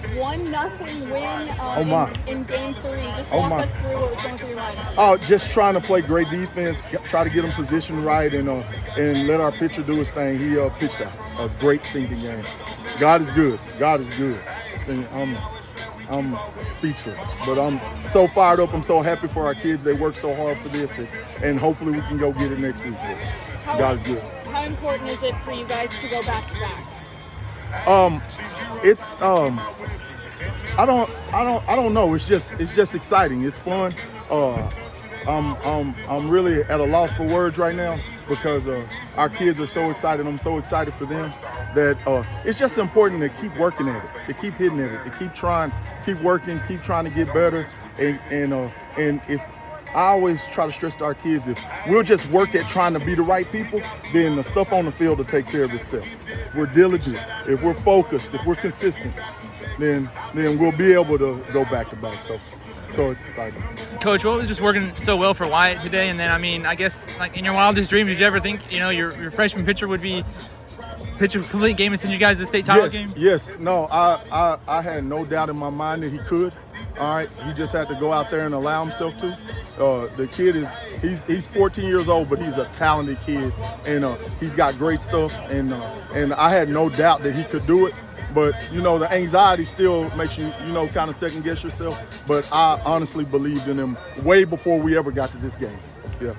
1-0 win in Game 3. Just walk us through what was going through your mind. Just trying to play great defense, try to get him positioned right, and let our pitcher do his thing. He pitched a great stinking game. God is good. God is good. I'm speechless, but I'm so fired up. I'm so happy for our kids. They work so hard for this, and hopefully we can go get it next week. God is good. How important is it for you guys to go back to back? It's I don't know. It's just exciting. It's fun. I'm really at a loss for words right now because our kids are so excited. I'm so excited for them that it's just important to keep working at it, to keep hitting at it, to keep trying, keep working, keep trying to get better. And if I always try to stress to our kids, if we'll just work at trying to be the right people, then the stuff on the field will take care of itself. If we're diligent, if we're focused, if we're consistent, then we'll be able to go back to back. So it's exciting. Coach, what was just working so well for Wyatt today? And then, I mean, I guess, like, in your wildest dreams, did you ever think, your freshman pitcher would be pitch a complete game and send you guys to the state title game? Yes. No, I had no doubt in my mind that he could. All right, he just had to go out there and allow himself to. The kid he's 14 years old, but he's a talented kid, and he's got great stuff. And I had no doubt that he could do it. But the anxiety still makes you kind of second guess yourself. But I honestly believed in him way before we ever got to this game. Yeah.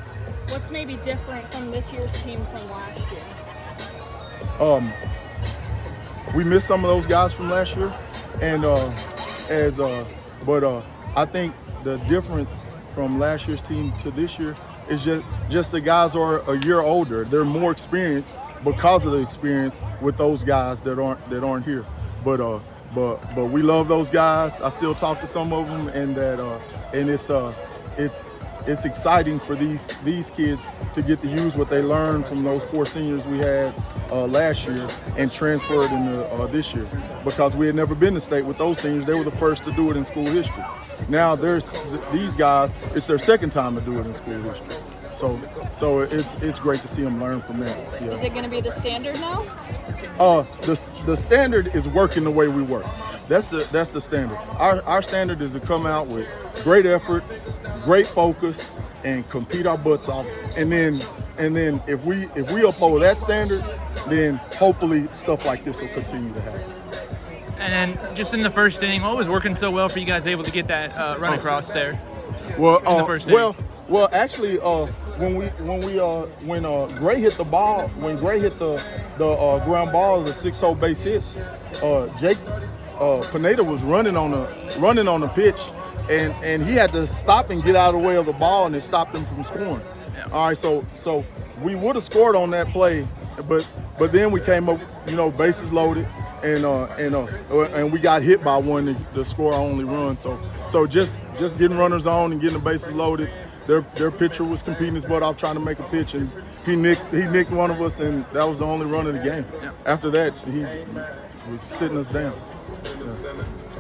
What's maybe different from this year's team from last year? We missed some of those guys from last year, and but I think the difference from last year's team to this year is just the guys are a year older. They're more experienced because of the experience with those guys that aren't here. But we love those guys. I still talk to some of them, and it's exciting for these kids to get to use what they learned from those 4 seniors we had last year and transfer it into this year, because we had never been to state with those seniors. They were the first to do it in school history. Now these guys, it's their second time to do it in school history. So it's great to see them learn from that. Yeah. Is it going to be the standard now? The standard is working the way we work. That's the standard. Our standard is to come out with great effort, great focus, and compete our butts off. And then if we uphold that standard, then hopefully stuff like this will continue to happen. And then just in the first inning, what was working so well for you guys able to get that run across there? Well, in the first inning? Well, actually, when Gray hit the ball, when Gray hit the ground ball, the 6-hole base hit, Jake Pineda was running on the pitch, and he had to stop and get out of the way of the ball, and it stopped him from scoring. Yeah. All right, so we would have scored on that play, but then we came up, bases loaded, and we got hit by one to score our only run. So just getting runners on and getting the bases loaded. Their pitcher was competing his butt off trying to make a pitch, and he nicked one of us, and that was the only run of the game. Yeah. After that, he was sitting us down. Yeah.